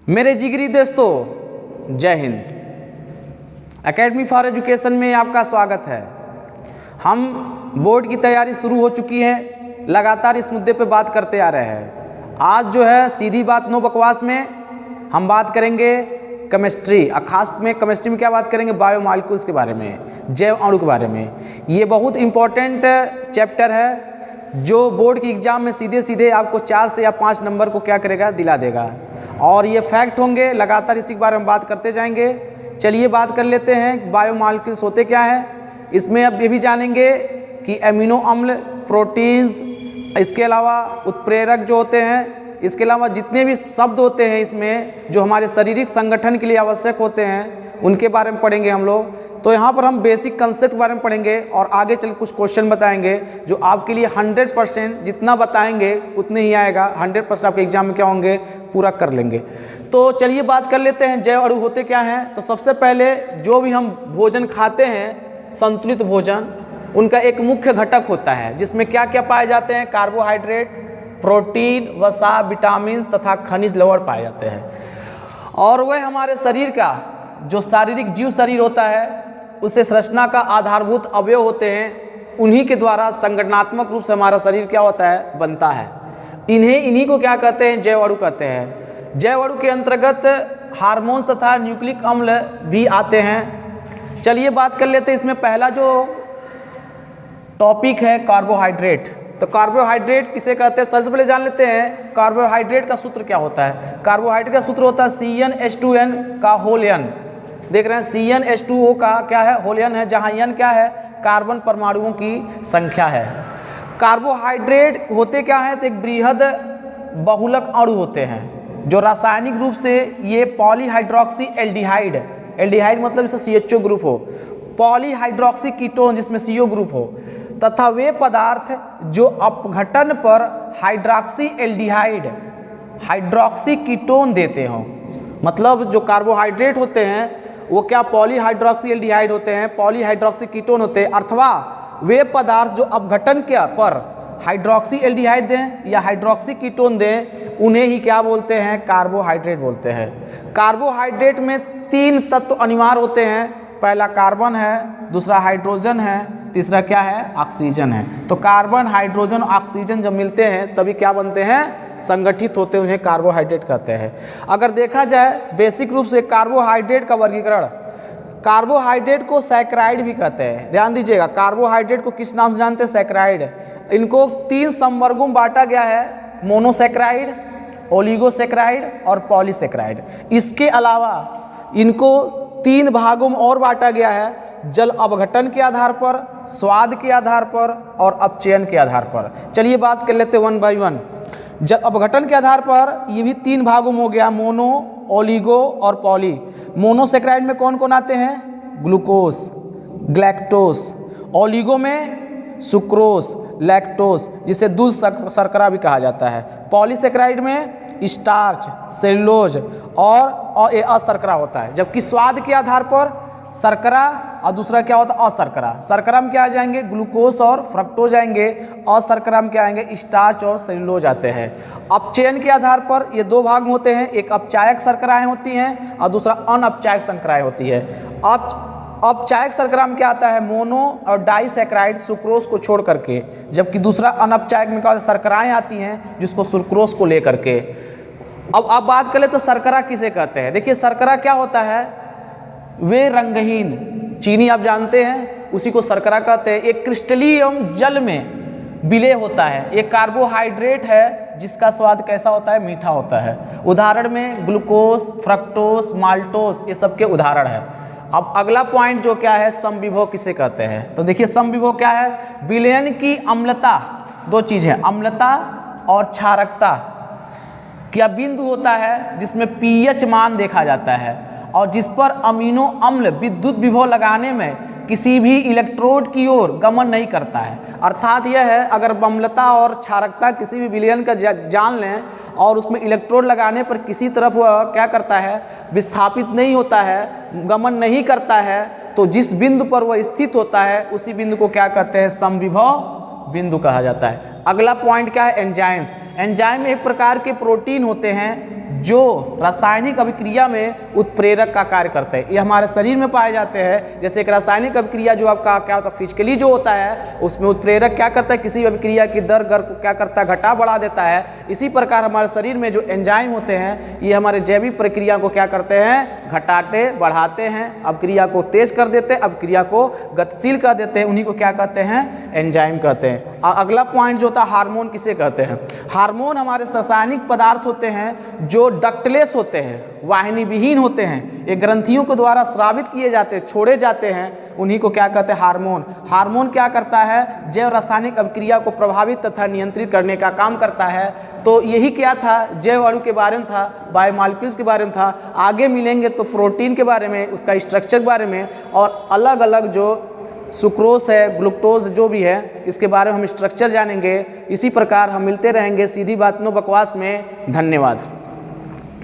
मेरे जिगरी दोस्तों, जय हिंद। एकेडमी फॉर एजुकेशन में आपका स्वागत है। हम बोर्ड की तैयारी शुरू हो चुकी है, लगातार इस मुद्दे पे बात करते आ रहे हैं। आज जो है सीधी बात नो बकवास में हम बात करेंगे केमिस्ट्री, खास में केमिस्ट्री में क्या बात करेंगे, बायोमॉलिक्यूल्स के बारे में, जैव अणु के बारे में। ये बहुत इम्पोर्टेंट चैप्टर है जो बोर्ड की एग्ज़ाम में सीधे सीधे आपको 4 से या 5 नंबर को क्या करेगा, दिला देगा। और ये फैक्ट होंगे, लगातार इसी के बारे में बात करते जाएंगे। चलिए बात कर लेते हैं बायोमॉलिक्यूल्स होते क्या हैं। इसमें अब ये भी जानेंगे कि एमिनो अम्ल, प्रोटीन्स, इसके अलावा उत्प्रेरक जो होते हैं, इसके अलावा जितने भी शब्द होते हैं इसमें जो हमारे शारीरिक संगठन के लिए आवश्यक होते हैं, उनके बारे में पढ़ेंगे हम लोग। तो यहाँ पर हम बेसिक कंसेप्ट के बारे में पढ़ेंगे और आगे चल कुछ क्वेश्चन बताएंगे जो आपके लिए 100% जितना बताएंगे उतने ही आएगा। 100% आपके एग्जाम में क्या होंगे, पूरा कर लेंगे। तो चलिए बात कर लेते हैं जैव अणु होते क्या हैं। तो सबसे पहले जो भी हम भोजन खाते हैं, संतुलित भोजन, उनका एक मुख्य घटक होता है जिसमें क्या क्या पाए जाते हैं, कार्बोहाइड्रेट, प्रोटीन, वसा, विटामिन तथा खनिज लवण पाए जाते हैं। और वह हमारे शरीर का जो शारीरिक जीव शरीर होता है, उसे संरचना का आधारभूत अवयव होते हैं। उन्हीं के द्वारा संगठनात्मक रूप से हमारा शरीर क्या होता है, बनता है। इन्हीं को क्या कहते हैं, जैव अणु कहते हैं। जैव अणु के अंतर्गत हार्मोन्स तथा न्यूक्लिक अम्ल भी आते हैं। चलिए बात कर लेते हैं। इसमें पहला जो टॉपिक है कार्बोहाइड्रेट। तो कार्बोहाइड्रेट किसे कहते हैं, सबसे पहले जान लेते हैं कार्बोहाइड्रेट का सूत्र क्या होता है। कार्बोहाइड्रेट का सूत्र होता है CnH2n का होल n। देख रहे हैं CnH2O का क्या है, होल n है, जहाँ n क्या है, कार्बन परमाणुओं की संख्या है। कार्बोहाइड्रेट होते क्या हैं, तो एक बृहद बहुलक अणु होते हैं जो रासायनिक रूप से ये पॉलीहाइड्रोक्सी एल्डिहाइड, एल्डिहाइड मतलब इससे CHO ग्रुप हो, पॉलीहाइड्रोक्सी कीटोन जिसमें CO ग्रुप हो, तथा वे पदार्थ जो अपघटन पर हाइड्रोक्सी एल्डिहाइड, हाइड्रोक्सी कीटोन देते हों। मतलब जो कार्बोहाइड्रेट होते हैं वो क्या पॉलीहाइड्रोक्सी एल्डिहाइड होते हैं, पॉलीहाइड्रोक्सी कीटोन होते हैं, अथवा वे पदार्थ जो अपघटन के पर हाइड्रोक्सी एल्डिहाइड दें या हाइड्रोक्सी कीटोन दें, उन्हें ही क्या बोलते हैं, कार्बोहाइड्रेट बोलते हैं। कार्बोहाइड्रेट में 3 तत्व अनिवार्य होते हैं। पहला कार्बन है, दूसरा हाइड्रोजन है, तीसरा क्या है, ऑक्सीजन है। तो कार्बन, हाइड्रोजन, ऑक्सीजन जब मिलते हैं तभी क्या बनते हैं, संगठित होते हैं, उन्हें कार्बोहाइड्रेट कहते हैं। अगर देखा जाए बेसिक रूप से कार्बोहाइड्रेट का वर्गीकरण, कार्बोहाइड्रेट को सैकराइड भी कहते हैं। ध्यान दीजिएगा, कार्बोहाइड्रेट को किस नाम से जानते हैं, सैकराइड। इनको 3 संवर्गों में बांटा गया है, मोनोसैकराइड, ओलिगोसैकराइड और पॉलीसैकराइड। इसके अलावा इनको 3 भागों में और बांटा गया है, जल अपघटन के आधार पर, स्वाद के आधार पर और अपचयन के आधार पर। चलिए बात कर लेते हैं 1 बाय 1। जल अपघटन के आधार पर ये भी 3 भागों में हो गया, मोनो, ओलिगो और पॉली। मोनोसैकराइड में कौन कौन आते हैं, ग्लूकोस, ग्लैक्टोस। ओलिगो में सुक्रोस, लैक्टोस, जिसे दूध शर्करा भी कहा जाता है। पॉलीसैकराइड में स्टार्च, सेलुलोज और ये अशर्करा होता है। जबकि स्वाद के आधार पर शर्करा और दूसरा क्या होता है, अशर्करा। शर्करा में क्या आ जाएंगे, ग्लूकोज और फ्रक्टोज आएंगे। अशर्करा में क्या आएंगे, स्टार्च और सेलुलोज आते हैं। अपचयन के आधार पर ये 2 भाग होते हैं, एक अपचायक शर्कराएं होती हैं और दूसरा अनअपचायक शर्कराएं होती है। अपचायक शर्करा में क्या आता है, मोनो और डाइसैकराइड, सुक्रोज को छोड़ करके। जबकि दूसरा अनअपचायक में क्या होता है, शर्कराएं आती हैं जिसको सुक्रोज को लेकर के। अब आप बात कर ले तो शर्करा किसे कहते हैं। देखिए शर्करा क्या होता है, वे रंगहीन चीनी आप जानते हैं, उसी को शर्करा कहते हैं। एक क्रिस्टलीय एवं जल में विलय होता है। एक कार्बोहाइड्रेट है जिसका स्वाद कैसा होता है, मीठा होता है। उदाहरण में ग्लूकोस, फ्रक्टोस, माल्टोस, ये सब के उदाहरण है। अब अगला पॉइंट जो क्या है, समविभव किसे कहते हैं। तो देखिए समविभव क्या है, विलयन की अम्लता, 2 चीज़ है, अम्लता और क्षारकता क्या बिंदु होता है जिसमें pH मान देखा जाता है और जिस पर अमीनो अम्ल विद्युत विभव लगाने में किसी भी इलेक्ट्रोड की ओर गमन नहीं करता है। अर्थात यह है, अगर अम्लता और क्षारकता किसी भी विलयन का जान लें और उसमें इलेक्ट्रोड लगाने पर किसी तरफ वह क्या करता है, विस्थापित नहीं होता है, गमन नहीं करता है, तो जिस बिंदु पर वह स्थित होता है उसी बिंदु को क्या कहते हैं, समविभव बिंदु कहा जाता है। अगला पॉइंट क्या है, एंजाइम्स। एंजाइम एक प्रकार के प्रोटीन होते हैं जो रासायनिक अभिक्रिया में उत्प्रेरक का कार्य करते हैं। ये हमारे शरीर में पाए जाते हैं। जैसे एक रासायनिक अभिक्रिया जो आपका क्या होता है फिजिकली जो होता है, उसमें उत्प्रेरक क्या करता है, किसी अभिक्रिया की दर को क्या करता है, घटा बढ़ा देता है। इसी प्रकार हमारे शरीर में जो एंजाइम होते हैं, ये हमारे जैविक प्रक्रिया को क्या करते हैं, घटाते बढ़ाते हैं, अभिक्रिया को तेज कर देते हैं, अभिक्रिया को गतिशील कर देते हैं। उन्हीं को क्या कहते हैं, एंजाइम कहते हैं। अगला पॉइंट जो होता है हार्मोन किसे कहते हैं। हार्मोन हमारे रासायनिक पदार्थ होते हैं जो डक्टलेस होते हैं, वाहिनी विहीन होते हैं, ये ग्रंथियों के द्वारा स्रावित किए जाते हैं, छोड़े जाते हैं, उन्हीं को क्या कहते हैं, हार्मोन। हार्मोन क्या करता है, जैव रासायनिक अभिक्रिया को प्रभावित तथा नियंत्रित करने का काम करता है। तो यही क्या था, जैव अणु के बारे में था, बायोमॉलिक्यूल्स के बारे में था। आगे मिलेंगे तो प्रोटीन के बारे में, उसका स्ट्रक्चर के बारे में, और अलग अलग जो सुक्रोज है, ग्लूकोज जो भी है, इसके बारे में हम स्ट्रक्चर जानेंगे। इसी प्रकार हम मिलते रहेंगे सीधी बात नो बकवास में। धन्यवाद।